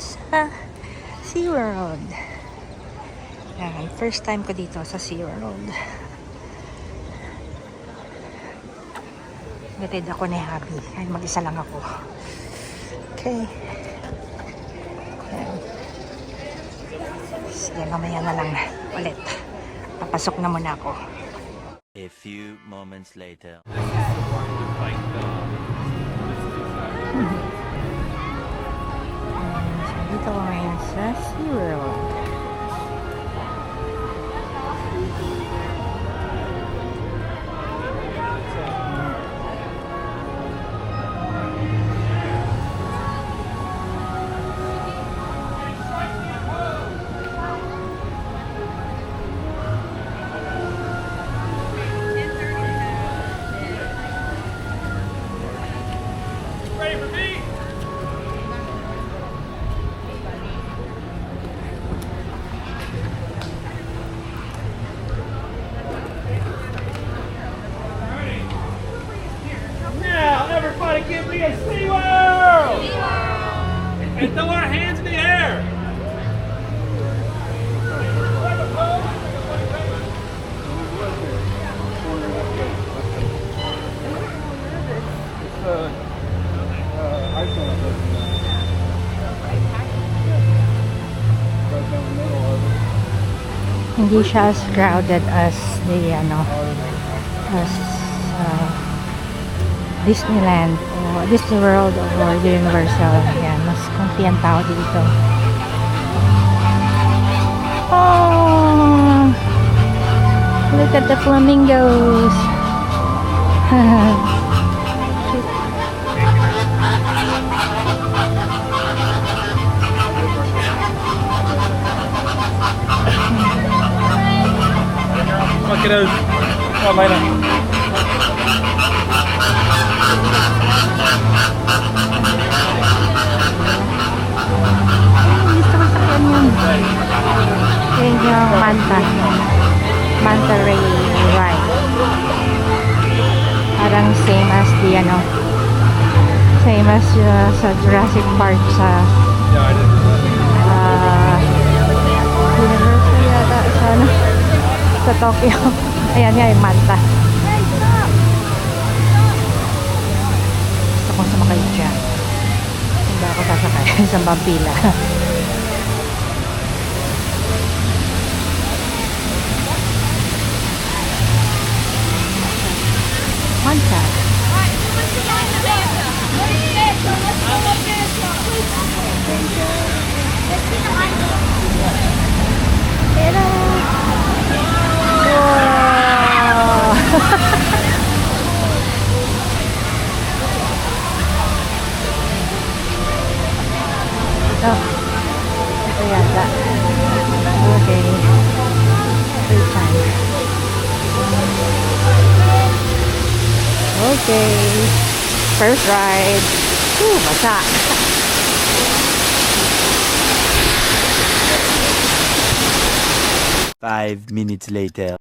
sa SeaWorld. Yan, first time ko dito sa SeaWorld. Gatid ako ni Habi. Ay, mag-isa lang ako. Okay. Yan. Sige, mamaya na lang ulit. Papasok na muna ako. A few moments later. Dito ko ngayon sa SeaWorld. Everybody give me a SeaWorld! And throw our hands in the air! Hindi siya as crowded as the as Disneyland o Disney World or Universal. Yan, mas konti ang tao dito. Oh! Look at the flamingos! Look at those. Oh, later. Yun yung manta ray ride. Parang same as the same as sa Jurassic Park sa Universal yata sa Tokyo. Ayan nga yung manta. Gusto kong sumakay dyan. Hindi ako sasakay sa Pampila. Manta. Pero wow. Ito yata. Okay. Third time. Okay. First ride. Basa. 5 minutes later.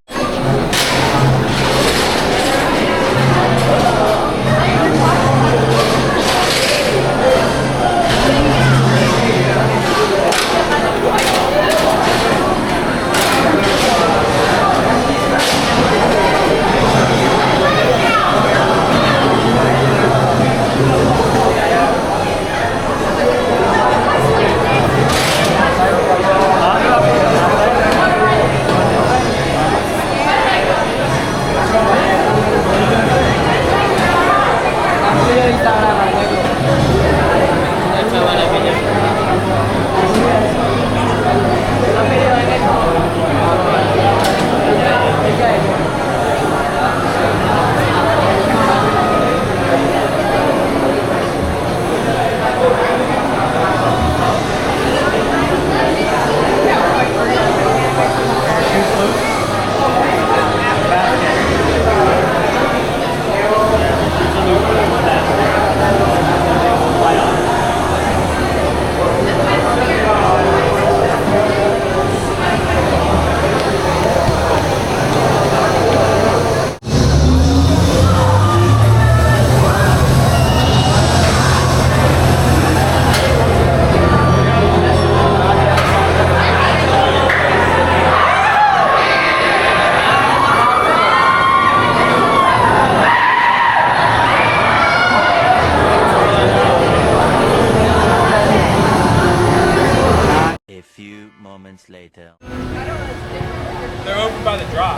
few moments later. They're over by the drop.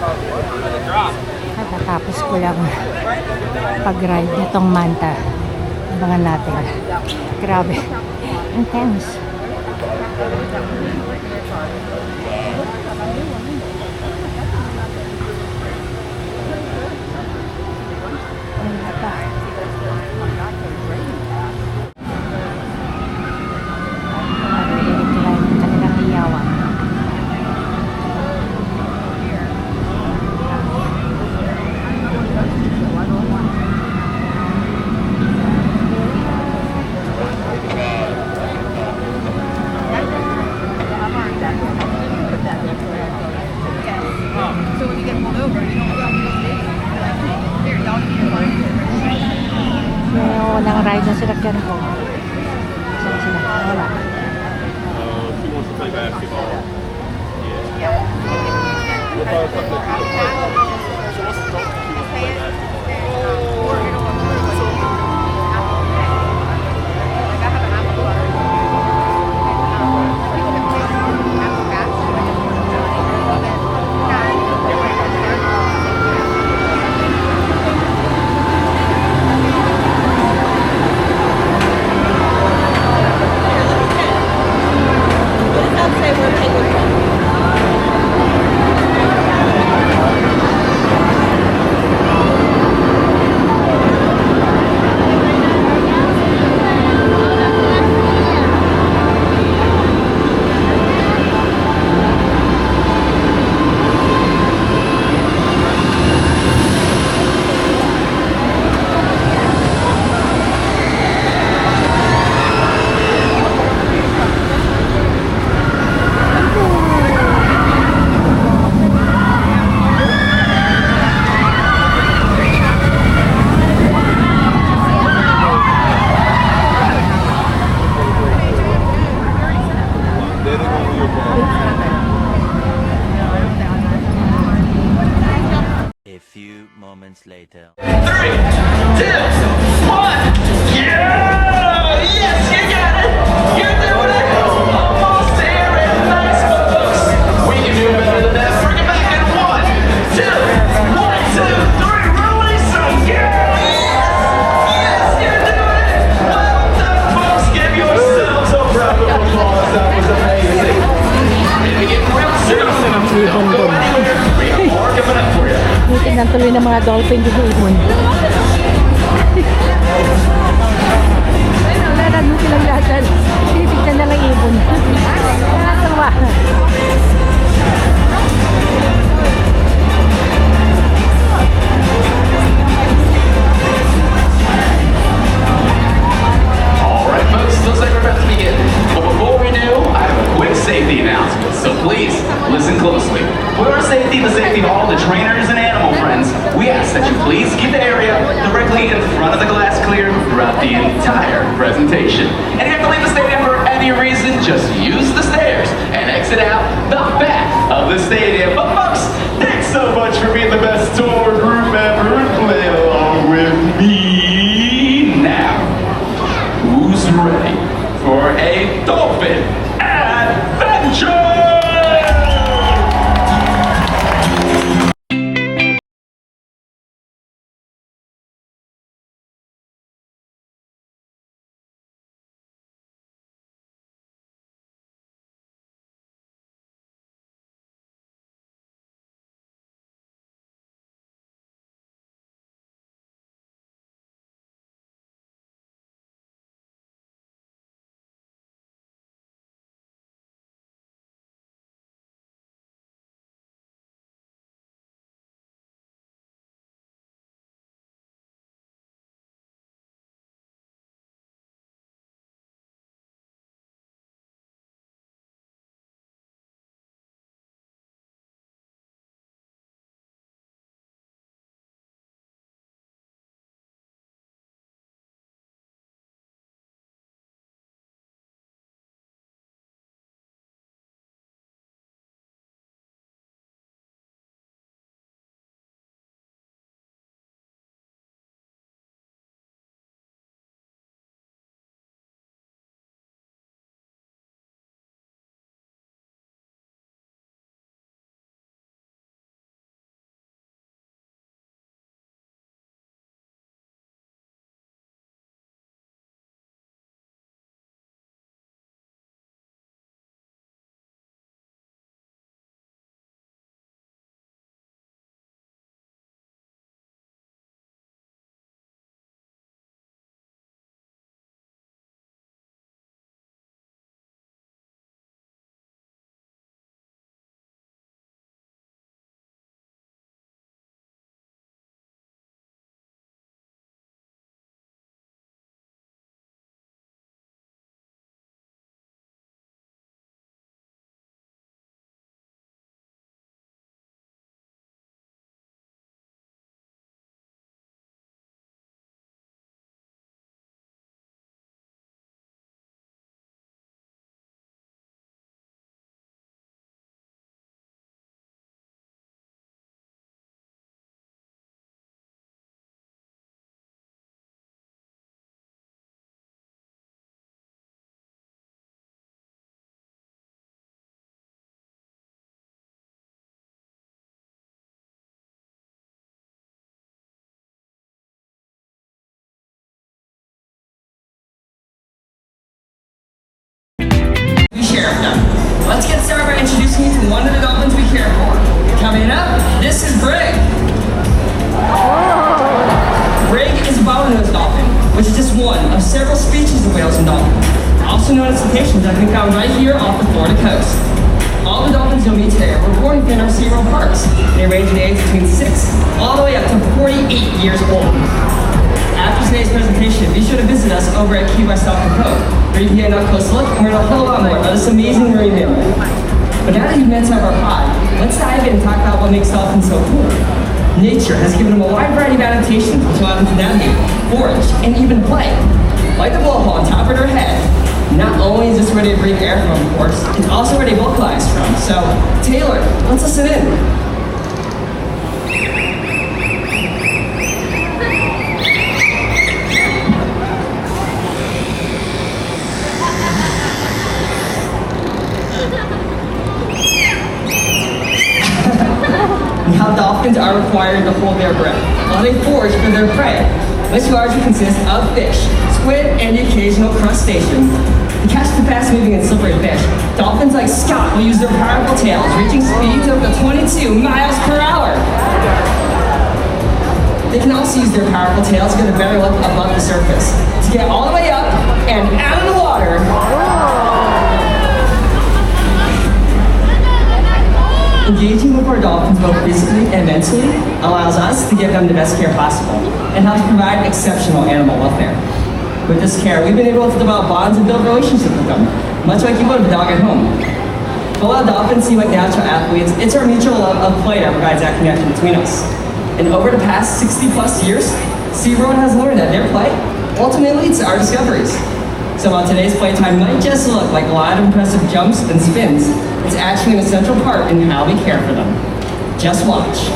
By the drop. Katatapos ko lang pag-ride nitong Manta. Abangan natin. Grabe. Intense. Walang ride na sinakyan ko. Saan sila? Wala. She wants to play basketball. A few moments later. 3, 2, 1. Yeah! Yes, you got it! You're doing it! Almost there and nice, folks! We can do better than that. Bring it back in 1, 2, 1, 2, 3. Release them! Yeah! Yes! Yes, you're doing it! Well done, folks! Give yourselves a round of applause. That was amazing. And we get real serious. Don't go anywhere. We have more coming up for you. Tingnan tuloy ng mga dolphin dito ibon. Wala na silang lahat. Tinitignan na lang ibon. Nakatawa. Alright folks, looks like we're about to begin. But before we do, I have a quick safety announcement, so please listen closely. For our safety, the safety of all the trainers and animal friends, we ask that you please keep the area directly in front of the glass clear throughout the entire presentation. And if you have to leave the stadium for any reason, just use the stairs and exit out the back of the stadium. But folks, thanks so much for being the best tour group ever and playing along with me now. Who's ready for a dolphin adventure? start them. Let's get started by introducing you to one of the dolphins we care for. Coming up, this is Brig. Brig is a bottlenose dolphin, which is just one of several species of whales and dolphins, also known as cetaceans, that can be found right here off the Florida coast. All the dolphins you'll meet today were born within our SeaWorld parks. They range in age between 6 all the way up to 48 years old. After today's presentation, be sure to visit us over at Key West Dolphin Cove, where you can get an up-close look and learn a whole lot more about this amazing marine mammal. But now that you've met some of our pod, let's dive in and talk about what makes dolphins so cool. Nature has given them a wide variety of adaptations which allow them to navigate, forage, and even play. Like the blowhole on top of their head, not only is this where they breathe air from, of course, it's also where they vocalize from. So, Taylor, let's listen in. Now, dolphins are required to hold their breath while they forage for their prey, which largely consists of fish, squid, and the occasional crustacean. To catch the fast-moving and slippery fish, dolphins like Scott will use their powerful tails, reaching speeds of up to 22 miles per hour. They can also use their powerful tails to get a better look above the surface, to get all the way up and out of the water. Engaging with our dolphins both physically and mentally allows us to give them the best care possible and helps provide exceptional animal welfare. With this care, we've been able to develop bonds and build relationships with them, much like you would with a dog at home. But while dolphins seem like natural athletes, it's our mutual love of play that provides that connection between us. And over the past 60 plus years, SeaWorld has learned that their play ultimately leads to our discoveries. So while today's playtime might just look like a lot of impressive jumps and spins, it's actually an essential part in how we care for them. Just watch.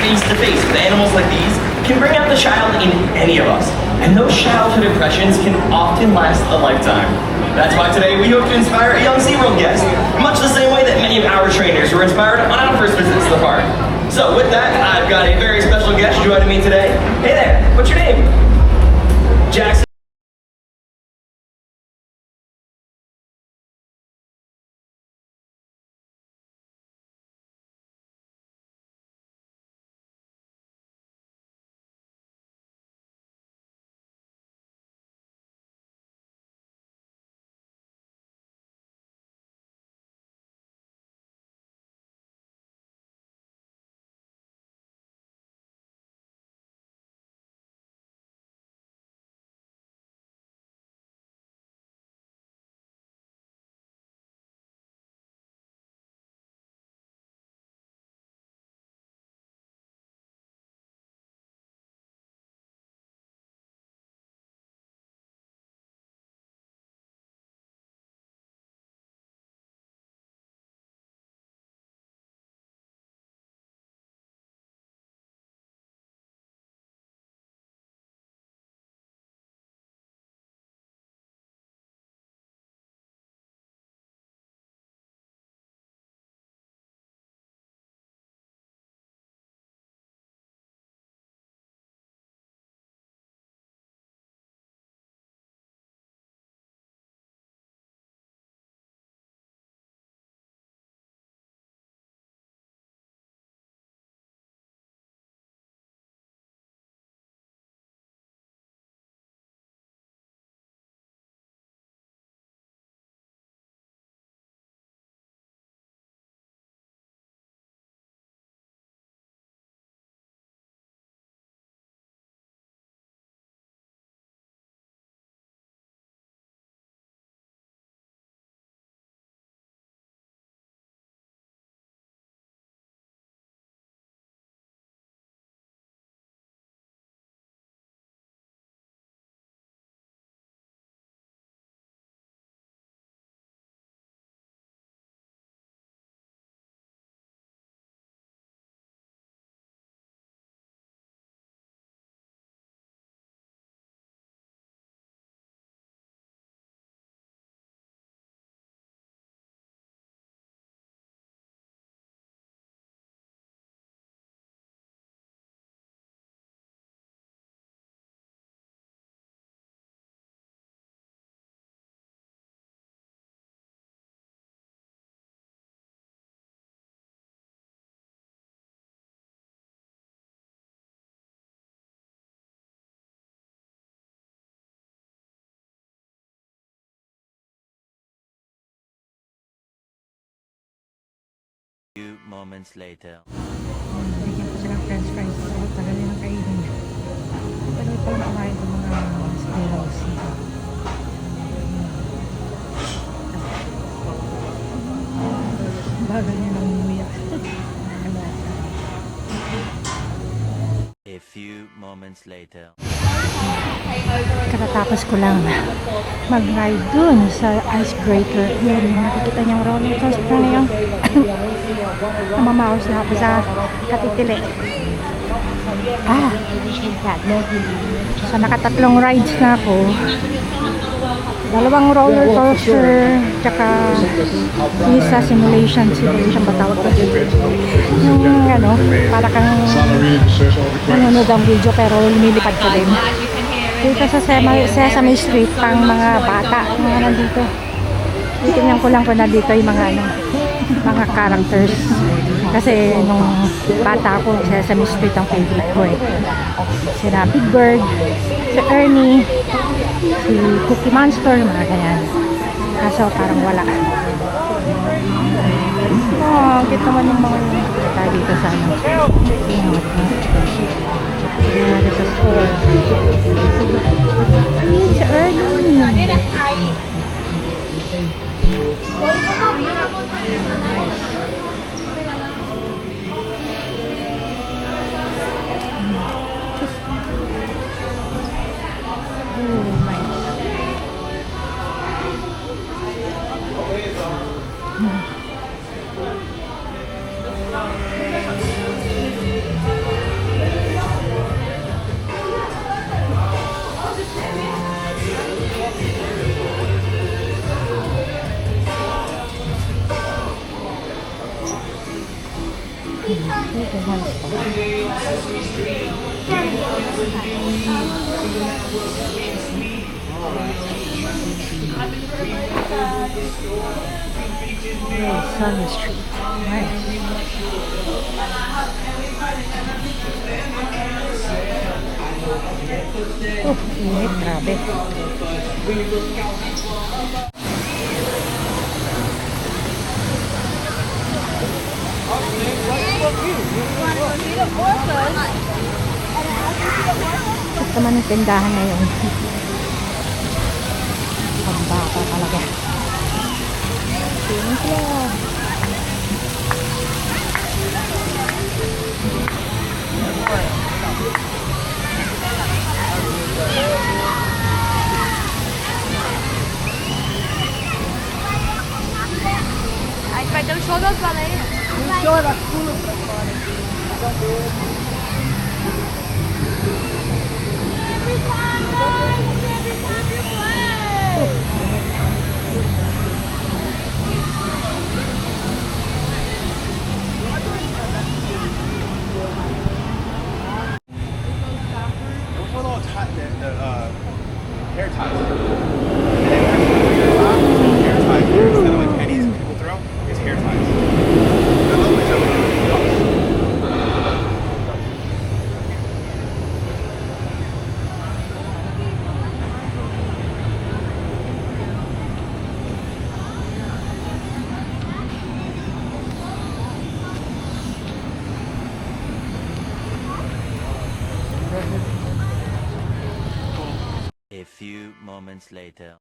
face-to-face with animals like these can bring out the child in any of us. And those childhood impressions can often last a lifetime. That's why today we hope to inspire a young SeaWorld guest, much the same way that many of our trainers were inspired on our first visits to the park. So with that, I've got a very special guest joining me today. Hey there, what's your name? Jackson. Few moments later. Bigyan ko silang french fries. Tagal nilang kainin. Tagal pa lang kumain ng mga squirrels. Bagal nilang umuya. A few moments later. Katatapos ko lang mag-ride dun sa icebreaker. Yan, nakikita niyang roller coaster na yung mamaos na ako sa Katitili. Yan. So, nakatatlong rides na ako. Dalawang roller coaster, tsaka isa simulation ba tawag ko? Yung ano, para kang nanonood ang video pero lumilipad ka din. Dito sa Sesame Street, pang mga bata, mga nandito. Titingnan ko lang kung nandito yung mga ano, mga characters. Kasi nung bata ako, Sesame Street ang favorite ko eh. Sina Big Bird, si Ernie, si Cookie Monster, mga ganyan. Kaso parang wala. Oh, kita man yung mga tayo dito sa ano. Yan, sa store. Ayun, si Ernie. Sesame Street. Oh, Sunny Street. Nice. Oh, init. Grabe. Ito naman yung tindahan ngayon. Pambata talaga. Thank you. Hair ties. And then hair ties here instead of like pennies people throw. It's hair ties. I love my A few moments later.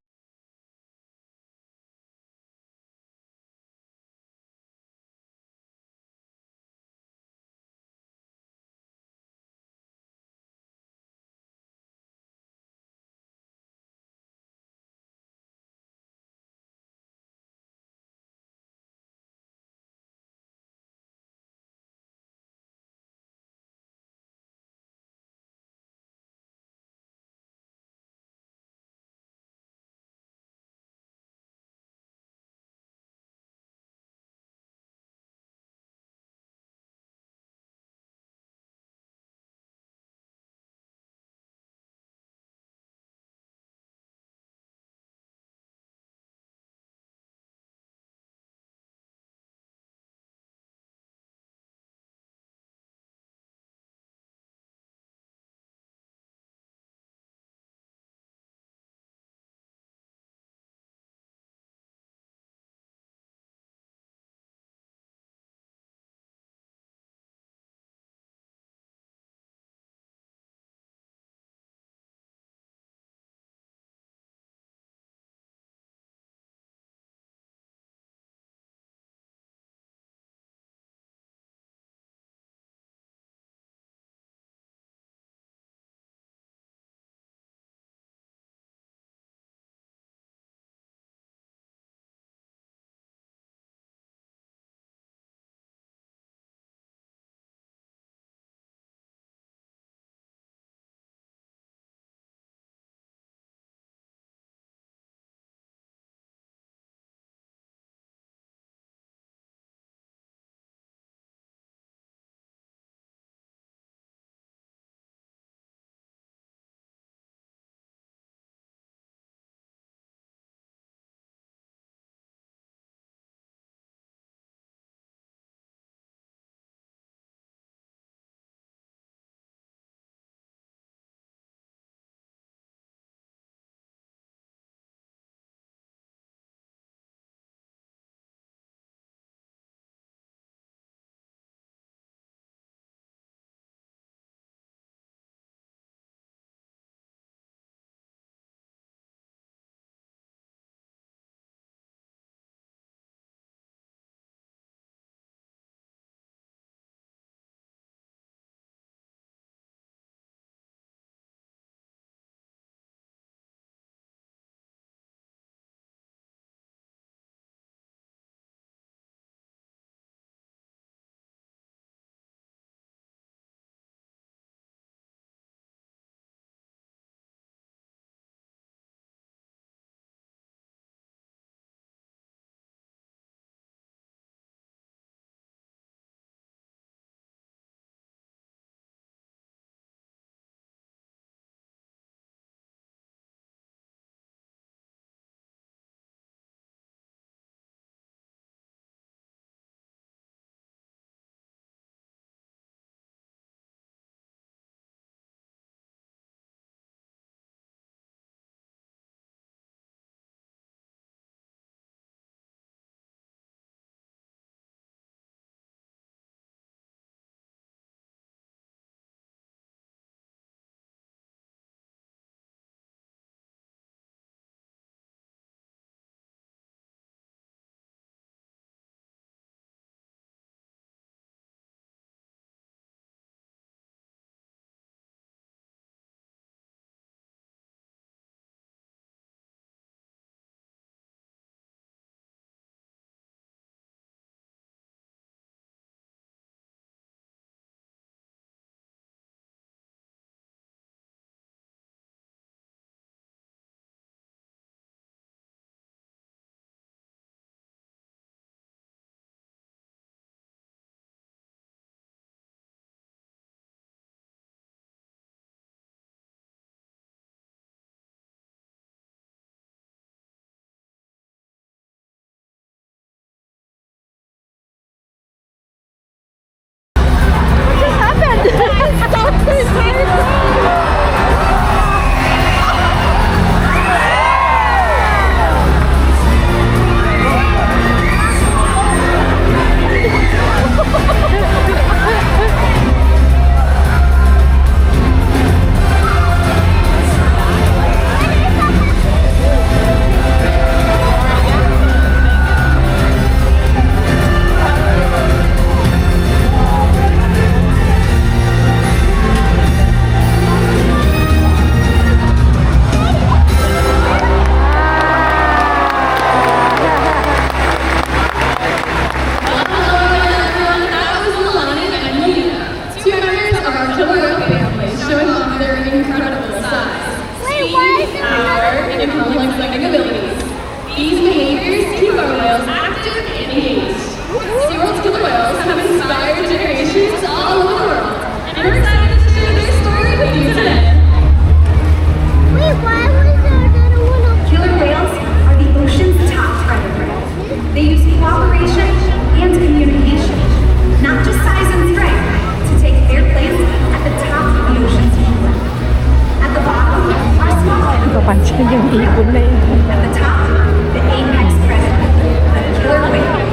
Ibon na yun. At the top, the apex predator, the killer whale.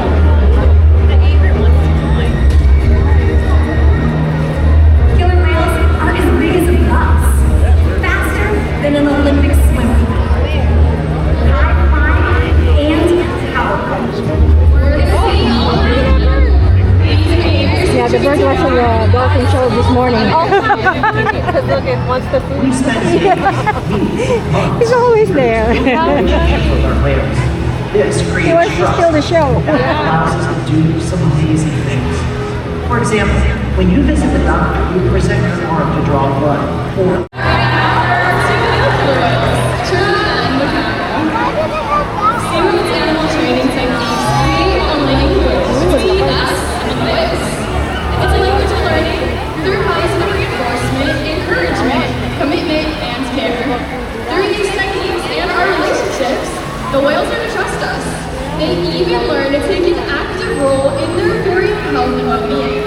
Killer whales are as big as a bus, faster than an Olympic swimmer. High flying and powerful. Yeah, the bird was on the dolphin show this morning. Look, it wants the food. He's always there. with our whales. This He creates wants to trust steal the show. that allows us to do some amazing things. For example, when you visit the doctor, you present your arm to draw blood. Or SeaWorld's animal training techniques create a language between us and the whales. It's a language of learning through positive reinforcement, encouragement, commitment, and care. Through these techniques and our relationships, the whales learn to trust us. They even learn to take an active role in their very health and well-being.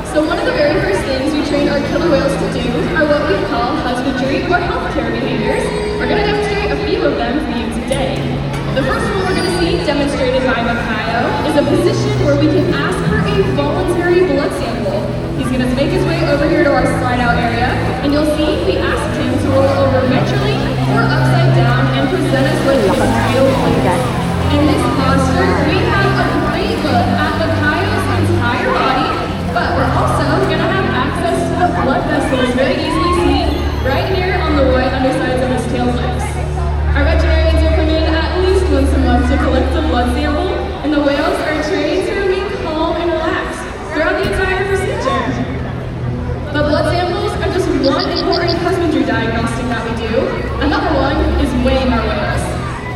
So one of the very first things we train our killer whales to do are what we call husbandry or healthcare behaviors. We're going to demonstrate a few of them for you today. The first one we're going to see, demonstrated by Makayo, is a position where we can ask for a voluntary blood sample. He's going to make his way over here to our slide-out area, and you'll see we ask him to roll over ventrally or upside down and present us with his vital fluids. In this posture, we have a great look at Makayo's entire body, but we're also going to have access to the blood vessels very easily seen right here on the white undersides of his tail flips. Our veterinarians will come in at least once a month to collect a blood sample, and the whales are trained to remain calm and relaxed throughout the entire procedure. But blood samples are just one important husbandry diagnostic that we do. Another one is weighing our whales.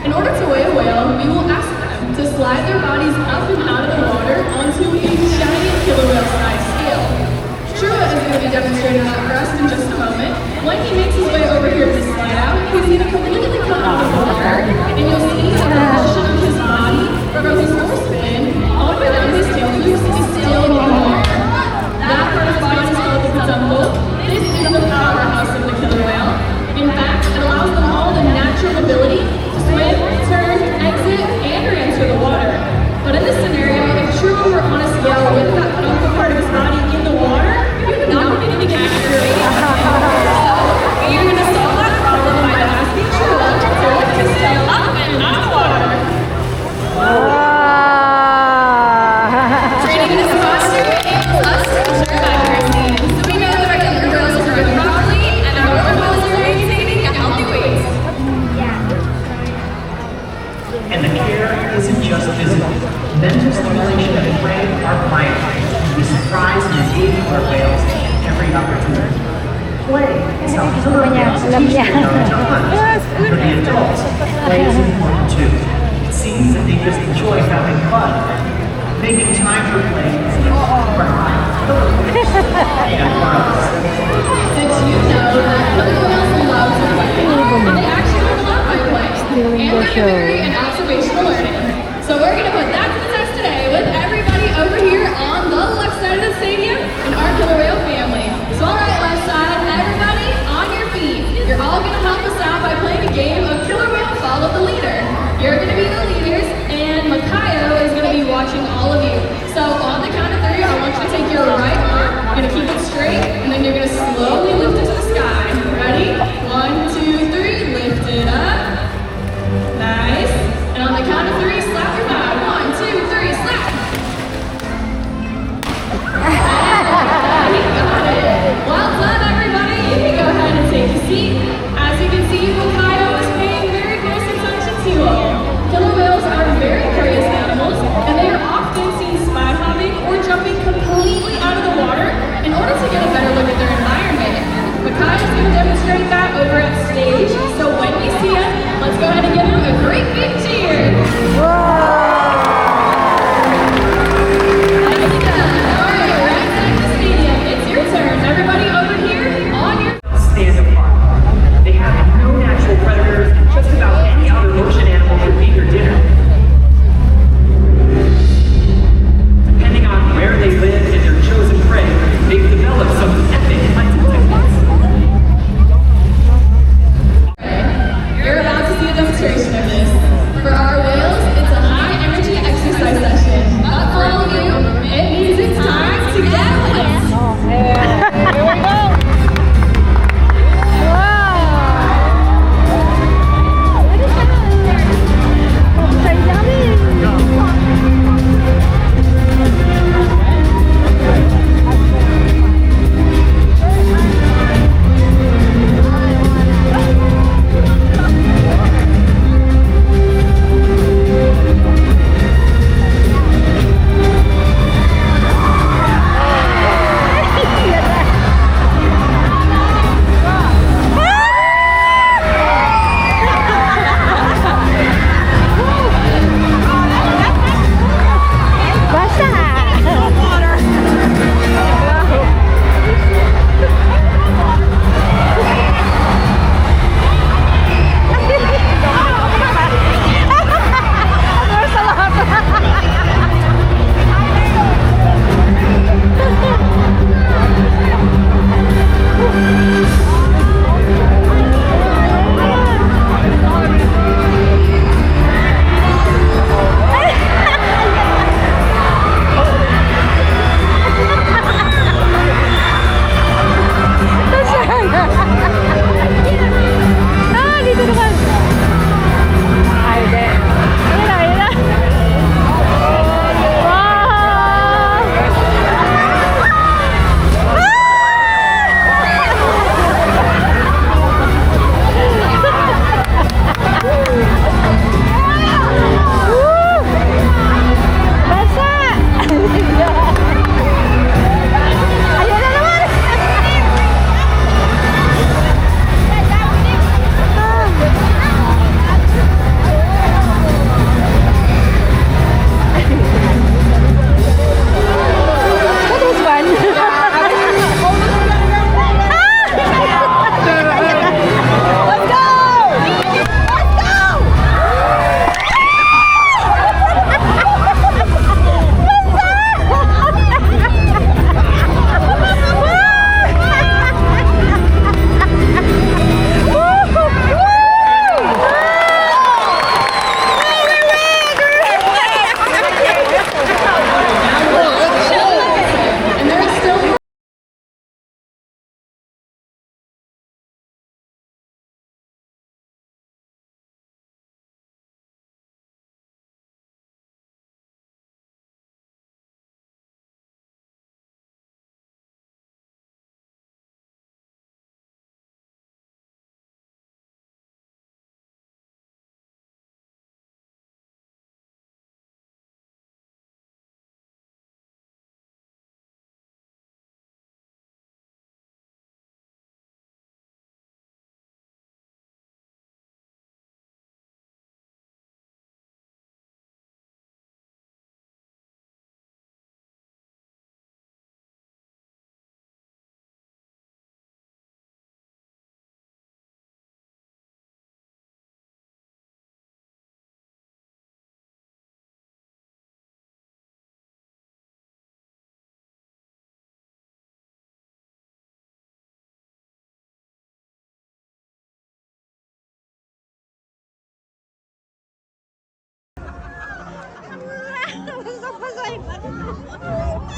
In order to weigh a whale, we will ask them to slide their bodies up and out of the water onto a giant killer whale size scale. Trua is going to be demonstrating that for us in just a moment. When he makes his way over here to slide out, he's going to completely come out of the water, and you'll see that the position of his body from his forespan all the way down his tail loops is still in the water. That part of his body is called the peduncle. This is the powerhouse of the killer whale. In fact, it allows them all the natural ability to swim, turn, exit, and re-enter the water. But in this scenario, if Trua were on a scale with that peduncle part of his body in the water, we would not be getting accurate. You're going to solve that problem by asking Trua to lift his tail up and out of the water. Training in this posture enables us to ensure accuracy. So we know that our killer whales are doing properly and our other whales are maintaining a healthy weight. And the care isn't just physical. Mental stimulation and play are vital. We surprise and engage our whales at every opportunity. Play is how killer whales teach their young to hunt. And for the adults, play is important too. It seems that they just enjoy having fun. Making time for play is important for killer whales and for us. Did you know that killer whales love to play? And they actually learn a lot by play. And they're very and observational learning. So we're going to put that to the test today with everybody over here on the left side of the stadium and our killer whale family. So all right, left side, everybody on your feet. You're all going to help us out by playing a game of killer whale follow the leader. You're going to be the leaders, and Makayo is going to be watching all of you. So on the count of 3, I want you to take your right arm, you're going to keep it straight, and then you're going to slowly lift it to the sky. Ready? 1, 2, 3, lift it up. Nice.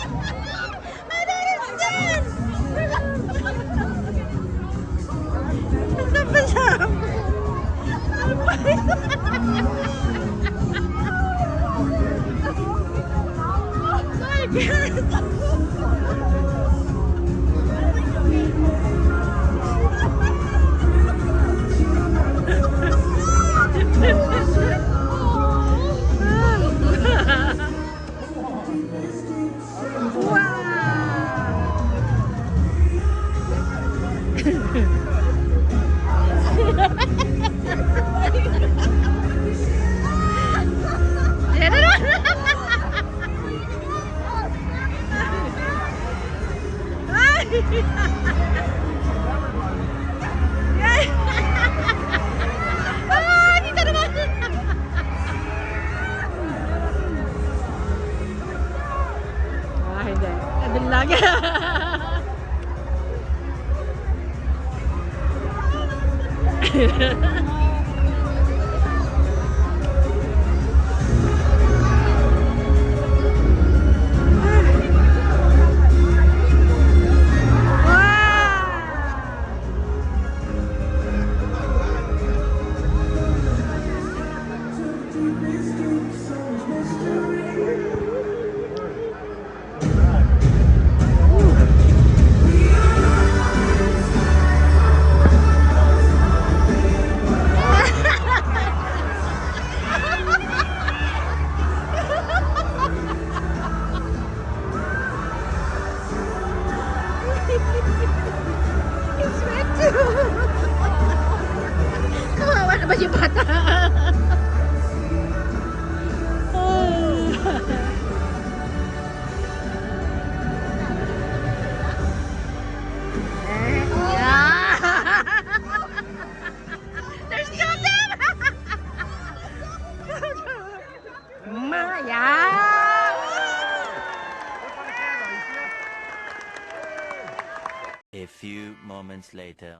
I don't understand! Dito naman! Hindi. Adil lang. Kawawa naman yung bata. There's still them! Maya! A few moments later.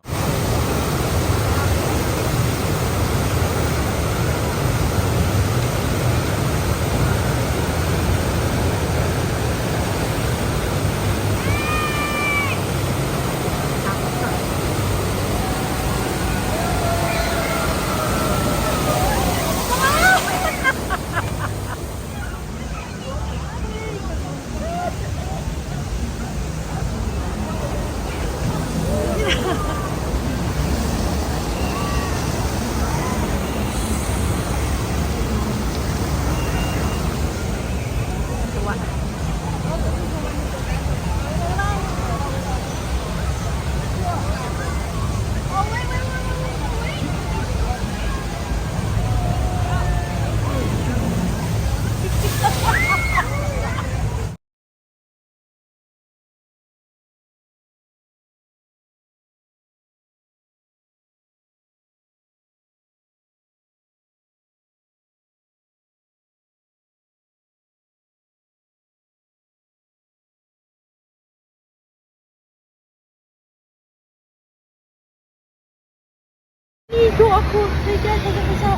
Ligo ako. Ligo ako sa basa.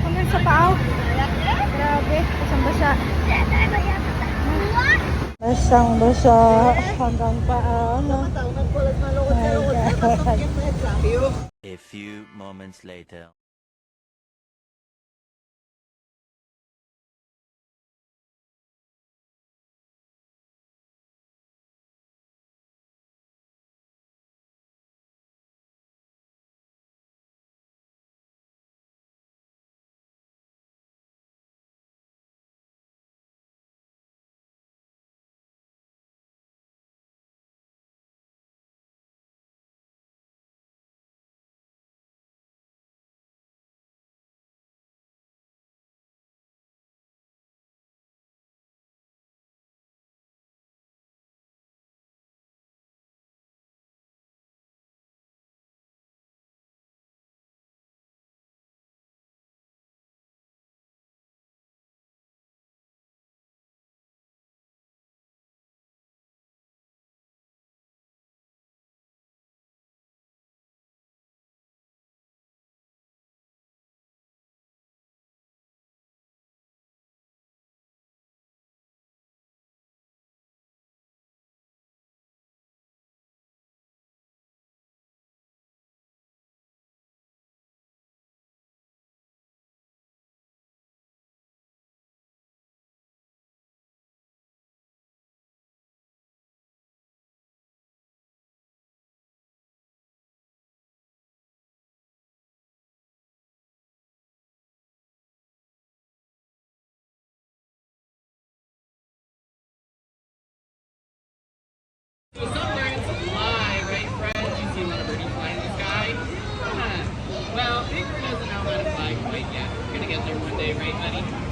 Hanggang sa paaw. Grabe. Basang-basa. Basang-basa. Hanggang paaw. No? A few moments later. So some learn to fly, right, Fred? You seen one of birdie fly in the sky? Well, Big Bird doesn't know how to fly quite yet. We're gonna get there one day, right, buddy?